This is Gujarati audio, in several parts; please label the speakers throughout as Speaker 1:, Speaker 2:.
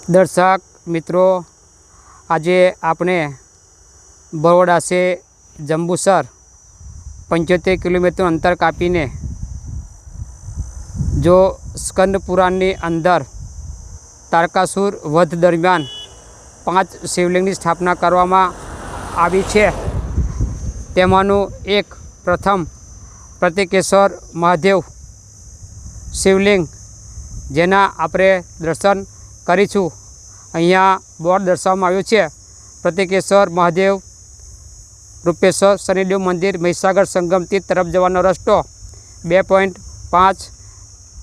Speaker 1: દર્શક મિત્રો, આજે આપણે બરોડા से જંબુસર 75 કિલોમીટર અંતર કાપીને जो સ્કંદ પુરાણની અંદર તારકાસુર વધ દરમિયાન 5 શિવલિંગની સ્થાપના કરવામાં આવી છે। તેમાંનું એક પ્રથમ પ્રતિકેશ્વર મહાદેવ શિવલિંગ જેના આપણે દર્શન કરીશું। અહીંયા બોર્ડ દર્શાવવામાં આવ્યું છે પ્રતિકેશ્વર મહાદેવ રૂપેશ્વર શનિદેવ મંદિર મહીસાગર સંગમ તીર્થ તરફ જવાનો રસ્તો 2.5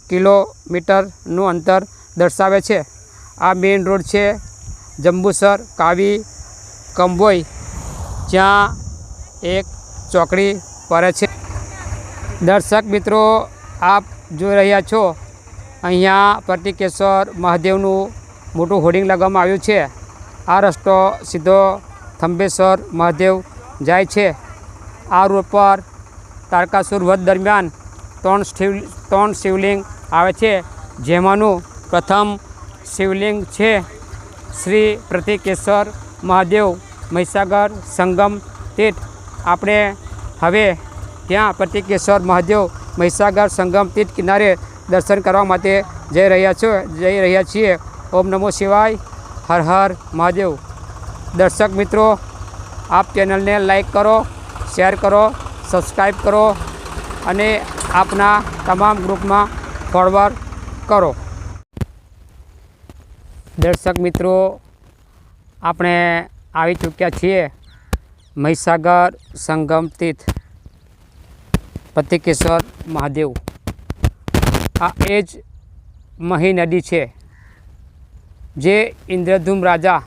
Speaker 1: કિલોમીટરનું અંતર દર્શાવે છે। આ મેઇન રોડ છે જંબુસર કાવી કંબોઈ, જ્યાં એક ચોકડી પડે છે। દર્શક મિત્રો, આપ જોઈ રહ્યા છો અહીંયા પ્રતિકેશ્વર મહાદેવનું મોટું હોર્ડિંગ લગાવવામાં આવ્યું છે। આ રસ્તો સીધો થંબેશ્વર મહાદેવ જાય છે। આ રોડ પર તારકાસુર વધ દરમિયાન 3 શિવલિંગ આવે છે, જેમાંનું પ્રથમ શિવલિંગ છે શ્રી પ્રતિકેશ્વર મહાદેવ મહીસાગર સંગમ તીર્થ। આપણે હવે ત્યાં પ્રતિકેશ્વર મહાદેવ મહીસાગર સંગમ તીર્થ કિનારે દર્શન કરવા માટે જઈ રહ્યા છીએ। ઓમ નમો શિવાય, હર હર મહાદેવ। દર્શક મિત્રો, આપ ચેનલને લાઈક કરો, શેર કરો, સબસ્ક્રાઈબ કરો અને આપના તમામ ગ્રુપમાં ફોરવર્ડ કરો। દર્શક મિત્રો, આપણે આવી ચૂક્યા છીએ મહીસાગર સંગમ તીર્થ પ્રતિકેશ્વર મહાદેવ। આ એ જ મહી નદી છે જે ઇન્દ્રધૂમ રાજા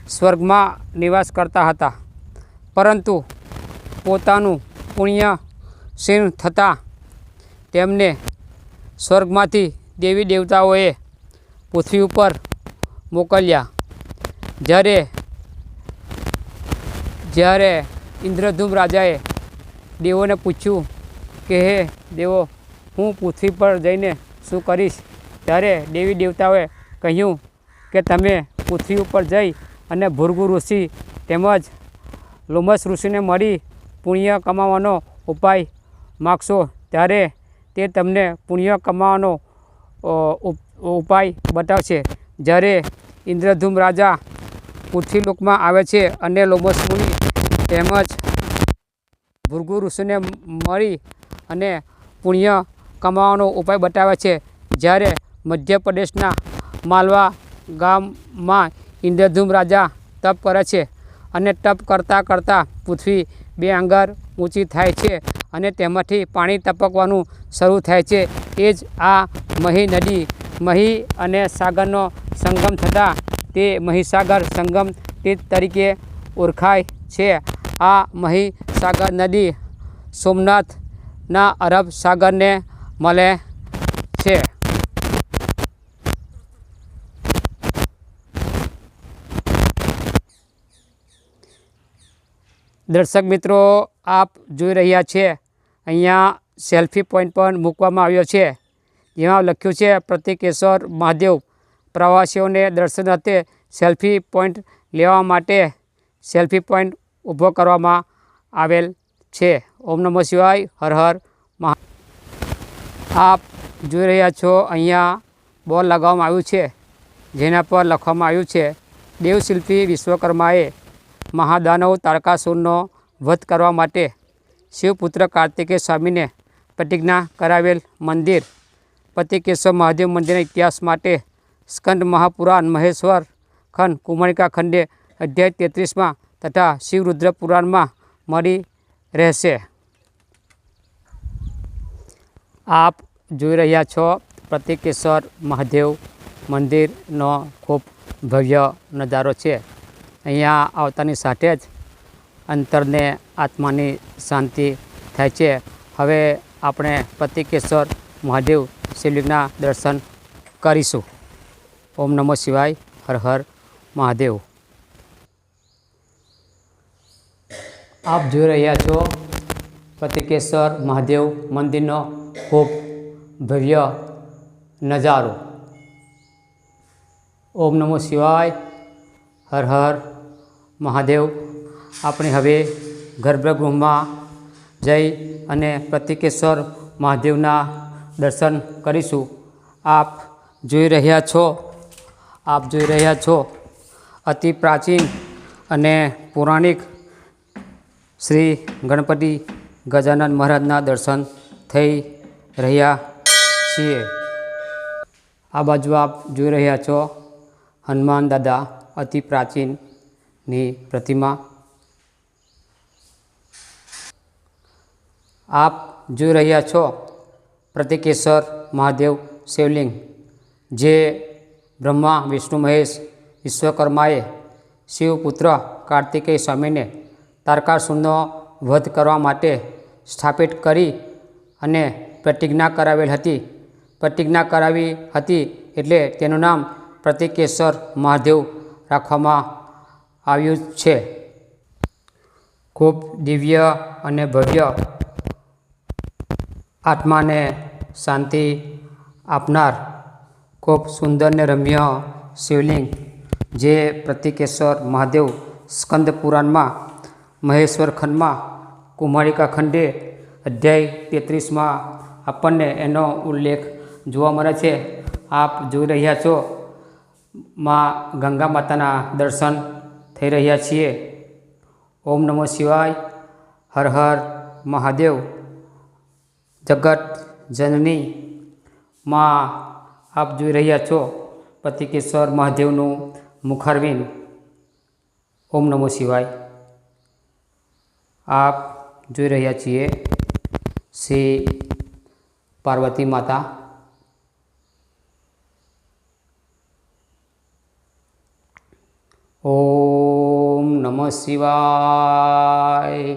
Speaker 1: સ્વર્ગમાં નિવાસ કરતા હતા, પરંતુ પોતાનું પુણ્ય ક્ષીણ થતાં તેમને સ્વર્ગમાંથી દેવી દેવતાઓએ પૃથ્વી ઉપર મોકલ્યા। જ્યારે ઇન્દ્રધૂમ રાજાએ દેવોને પૂછ્યું કે હે દેવો, હું પૃથ્વી પર જઈને શું કરીશ? ત્યારે દેવી દેવતાઓએ કહ્યું કે તમે પૃથ્વી ઉપર જઈ અને ભૃગુ ઋષિ તેમજ લોમસ ઋષિને મળી પુણ્ય કમાવાનો ઉપાય માગશો, ત્યારે તે તમને પુણ્ય કમાવાનો ઉપાય બતાવશે। જ્યારે ઇન્દ્રધૂમ રાજા પૃથ્વીલોકમાં આવે છે અને લોમસ મુનિ તેમજ ભૃગુ ઋષિને મળી અને પુણ્ય કમાવાનો ઉપાય બતાવે છે। જ્યારે મધ્યપ્રદેશના માલવા ગામમાં ઇન્દ્રધૂમ રાજા તપ કરે છે અને તપ કરતાં કરતાં પૃથ્વી 2 આંગળ ઊંચી થાય છે અને તેમાંથી પાણી ટપકવાનું શરૂ થાય છે। એ જ આ મહી નદી, મહી અને સાગરનો સંગમ થતાં તે મહીસાગર સંગમ તીર્થ તરીકે ઓળખાય છે। આ મહીસાગર નદી સોમનાથના અરબ સાગરને મળે છે। દર્શક મિત્રો, આપ જોઈ રહ્યા છે અહીંયા સેલ્ફી પોઈન્ટ પણ મૂકવામાં આવ્યો છે, જેમાં લખ્યું છે પ્રતિકેશ્વર મહાદેવ। પ્રવાસીઓને દર્શનાર્થે સેલ્ફી પોઈન્ટ લેવા માટે સેલ્ફી પોઈન્ટ ઊભો કરવામાં આવેલ છે। ઓમ નમઃ શિવાય, હર હર મહાદેવ। આપ જોઈ રહ્યા છો અહીંયા બોર્ડ લગાવવામાં આવ્યું છે, જેના પર લખવામાં આવ્યું છે દેવશિલ્પી વિશ્વકર્માએ મહાદાનવ તારકાસુરનો વધ કરવા માટે શિવપુત્ર કાર્તિકેય સ્વામીને પ્રતિજ્ઞા કરાવેલ મંદિર। પ્રતિકેશ્વર મહાદેવ મંદિરના ઇતિહાસ માટે સ્કંદ મહાપુરાણ મહેશ્વર ખંડ કુમારિકા ખંડે અધ્યાય 33માં તથા શિવરુદ્ર પુરાણમાં મળી રહેશે। આપ જોઈ રહ્યા છો પ્રતિકેશ્વર મહાદેવ મંદિરનો ખૂબ ભવ્ય નજારો છે। અહીંયા આવતાની સાથે જ અંતરને આત્માની શાંતિ થાય છે। હવે આપણે પ્રતિકેશ્વર મહાદેવ શિવલિંગના દર્શન કરીશું। ઓમ નમઃ શિવાય, હર હર મહાદેવ। આપ જોઈ રહ્યા છો પ્રતિકેશ્વર મહાદેવ મંદિરનો ખૂબ ભવ્ય નજારો। ઓમ નમો શિવાય. હર હર મહાદેવ. આપણે હવે ગર્ભગૃહમાં જઈ અને પ્રતિકેશ્વર મહાદેવના દર્શન કરીશું. આપ જોઈ રહ્યા છો અતિ પ્રાચીન અને પૌરાણિક શ્રી ગણપતિ ગજાનન મહારાજના દર્શન થઈ રહ્યા છીએ. આ બાજુ આપ જોઈ રહ્યા છો હનુમાન દાદા અતિ પ્રાચીનની પ્રતિમા. આપ જોઈ રહ્યા છો પ્રતિકેશ્વર મહાદેવ શિવલિંગ, જે બ્રહ્મા વિષ્ણુ મહેશ વિશ્વકર્માએ શિવપુત્ર કાર્તિકેય સ્વામીને તારકાસુરનો વધ કરવા માટે સ્થાપિત કરી અને પ્રતિજ્ઞા કરાવી હતી એટલે તેનું નામ પ્રતિકેશ્વર મહાદેવ રાખવામાં આવ્યું છે. ખૂબ દિવ્ય અને ભવ્ય, આત્માને શાંતિ આપનાર ખૂબ સુંદર ને રમ્ય શિવલિંગ, જે પ્રતિકેશ્વર મહાદેવ સ્કંદ પુરાણમાં મહેશ્વર ખંડમાં કુમારિકા ખંડે અધ્યાય 33માં આપણને એનો ઉલ્લેખ જોવા મળે છે. આપ જોઈ રહ્યા છો માં ગંગા માતાના દર્શન થઈ રહ્યા છીએ. ઓમ નમો શિવાય. હર હર મહાદેવ. જગત જનની માં આપ જોઈ રહ્યા છો પ્રતિકેશ્વર મહાદેવનું મુખારવિંદ. ઓમ નમો શિવાય. આપ જોઈ રહ્યા છીએ શ્રી પાર્વતી માતા. ઓમ નમઃ શિવાય.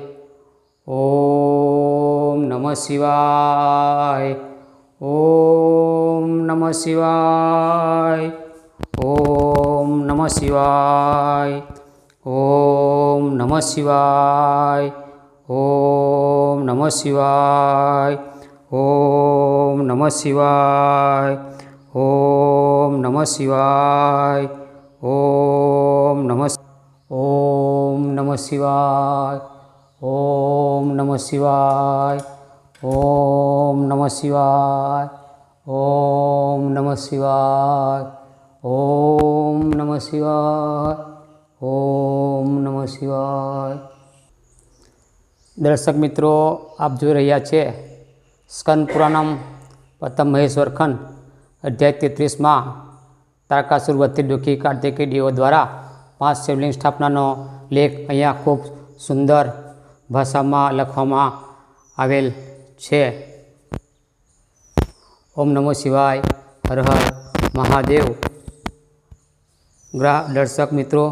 Speaker 1: ઓમ નમઃ શિવાય. ઓમ નમઃ શિવાય. ઓમ નમઃ શિવાય. ઓમ નમઃ શિવાય. ઓમ નમઃ શિવાય. ઓમ નમઃ શિવાય. ઓમ નમઃ શિવાય. ઓમ નમઃ શિવાય. ઓમ નમઃ શિવાય. ઓમ નમઃ શિવાય. ઓમ નમઃ શિવાય. ઓમ નમઃ શિવાય. ઓમ નમઃ શિવાય. દર્શક મિત્રો, આપ જોઈ રહ્યા છે સ્કંદ પુરાણમ પ્રથમ મહેશ્વર ખંડ અધ્યાય 33માં તારકાસુર વધતી દુઃખી કાર્તિકેય દેવો દ્વારા 5 શિવલિંગ સ્થાપનાનો લેખ અહીંયા ખૂબ સુંદર ભાષામાં લખવામાં આવેલ છે. ઓમ નમો શિવાય. હર હર મહાદેવ. દર્શક મિત્રો,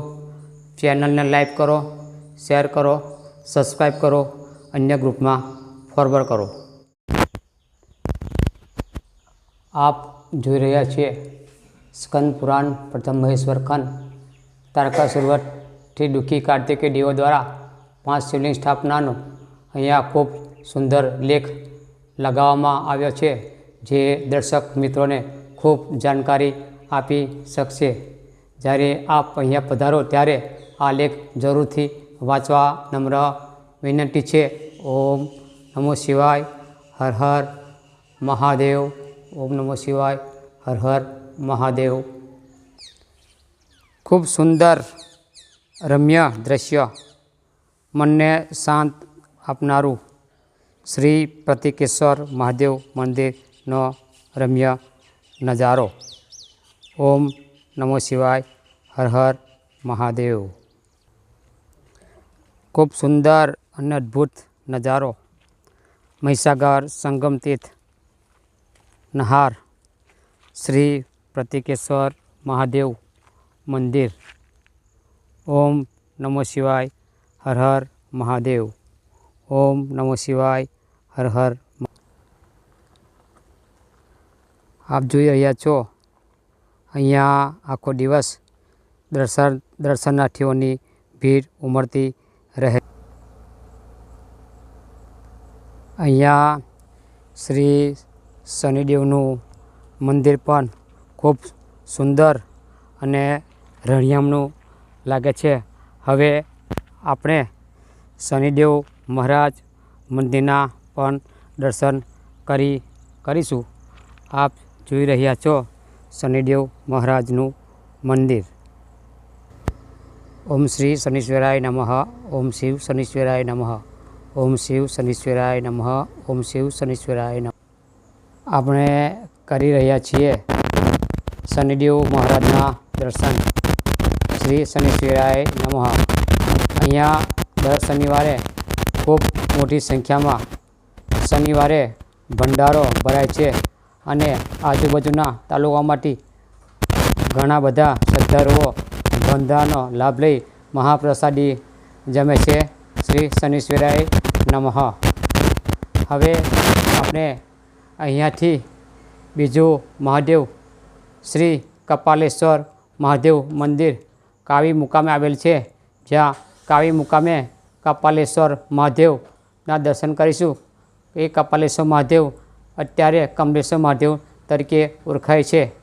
Speaker 1: ચેનલને લાઈક કરો, શેર કરો, સબસ્ક્રાઈબ કરો, અન્ય ગ્રુપમાં ફોરવર્ડ કરો. આપ જોઈ રહ્યા છીએ સ્કંદ પુરાણ પ્રથમ મહેશ્વર ખંડ તારકાસુરવધથી દુઃખી કાર્તિકેય દેવો દ્વારા 5 શિવલિંગ સ્થાપનાનો અહીંયા ખૂબ સુંદર લેખ લગાવવામાં આવ્યો છે, જે દર્શક મિત્રોને ખૂબ જાણકારી આપી શકશે. જ્યારે આપ અહીંયા પધારો ત્યારે આ લેખ જરૂરથી વાંચવા નમ્ર વિનંતી છે. ઓમ નમો શિવાય. હર હર મહાદેવ. ઓમ નમો શિવાય. હર હર મહાદેવ. ખૂબ સુંદર રમ્ય દ્રશ્ય, મનને શાંત આપનારું શ્રી પ્રતિકેશ્વર મહાદેવ મંદિરનો રમ્ય નજારો. ઓમ નમો શિવાય. હર હર મહાદેવ. ખૂબ સુંદર અને અદ્ભુત નજારો. મહીસાગર સંગમ તીર્થ નહાર શ્રી પ્રતિકેશ્વર મહાદેવ મંદિર. ઓમ નમો શિવાય. હર હર મહાદેવ. ઓમ નમો શિવાય. હર હર. આપ જોઈ રહ્યા છો અહીંયા આખો દિવસ દર્શનાર્થીઓની ભીડ ઉમટતી રહે. અહીંયા શ્રી શનિદેવનું મંદિર પણ ખૂબ સુંદર અને રણિયામણું લાગે છે. હવે આપણે શનિદેવ મહારાજ મંદિરના પણ દર્શન કરીશું. આપ જોઈ રહ્યા છો શનિદેવ મહારાજનું મંદિર. ઓમ શ્રી શનિશ્વરાય નમઃ. ઓમ શિવ શનિશ્વરાય નમઃ. ઓમ શિવ શનિશ્વરાય નમઃ. ઓમ શિવ શનિશ્વરાય નમઃ. આપણે કરી રહ્યા છીએ શનિદેવ મહારાજના દર્શન. શ્રી શનિશ્વરાય નમઃ. અહીંયા દર શનિવારે ખૂબ મોટી સંખ્યામાં શનિવારે ભંડારો ભરાય છે અને આજુબાજુના તાલુકામાંથી ઘણા બધા શ્રદ્ધાળુઓ ભંડારાનો લાભ લઈ મહાપ્રસાદી જમે છે. શ્રી શનિશ્વરાય નમઃ. હવે આપણે અહીંયાથી બીજું મહાદેવ શ્રી કપાલેશ્વર મહાદેવ મંદિર કાવી મુકામે આવેલ છે, જ્યાં કાવી મુકામે કપાલેશ્વર મહાદેવના દર્શન કરીશું. એ કપાલેશ્વર મહાદેવ અત્યારે કમલેશ્વર મહાદેવ તરીકે ઓળખાય છે.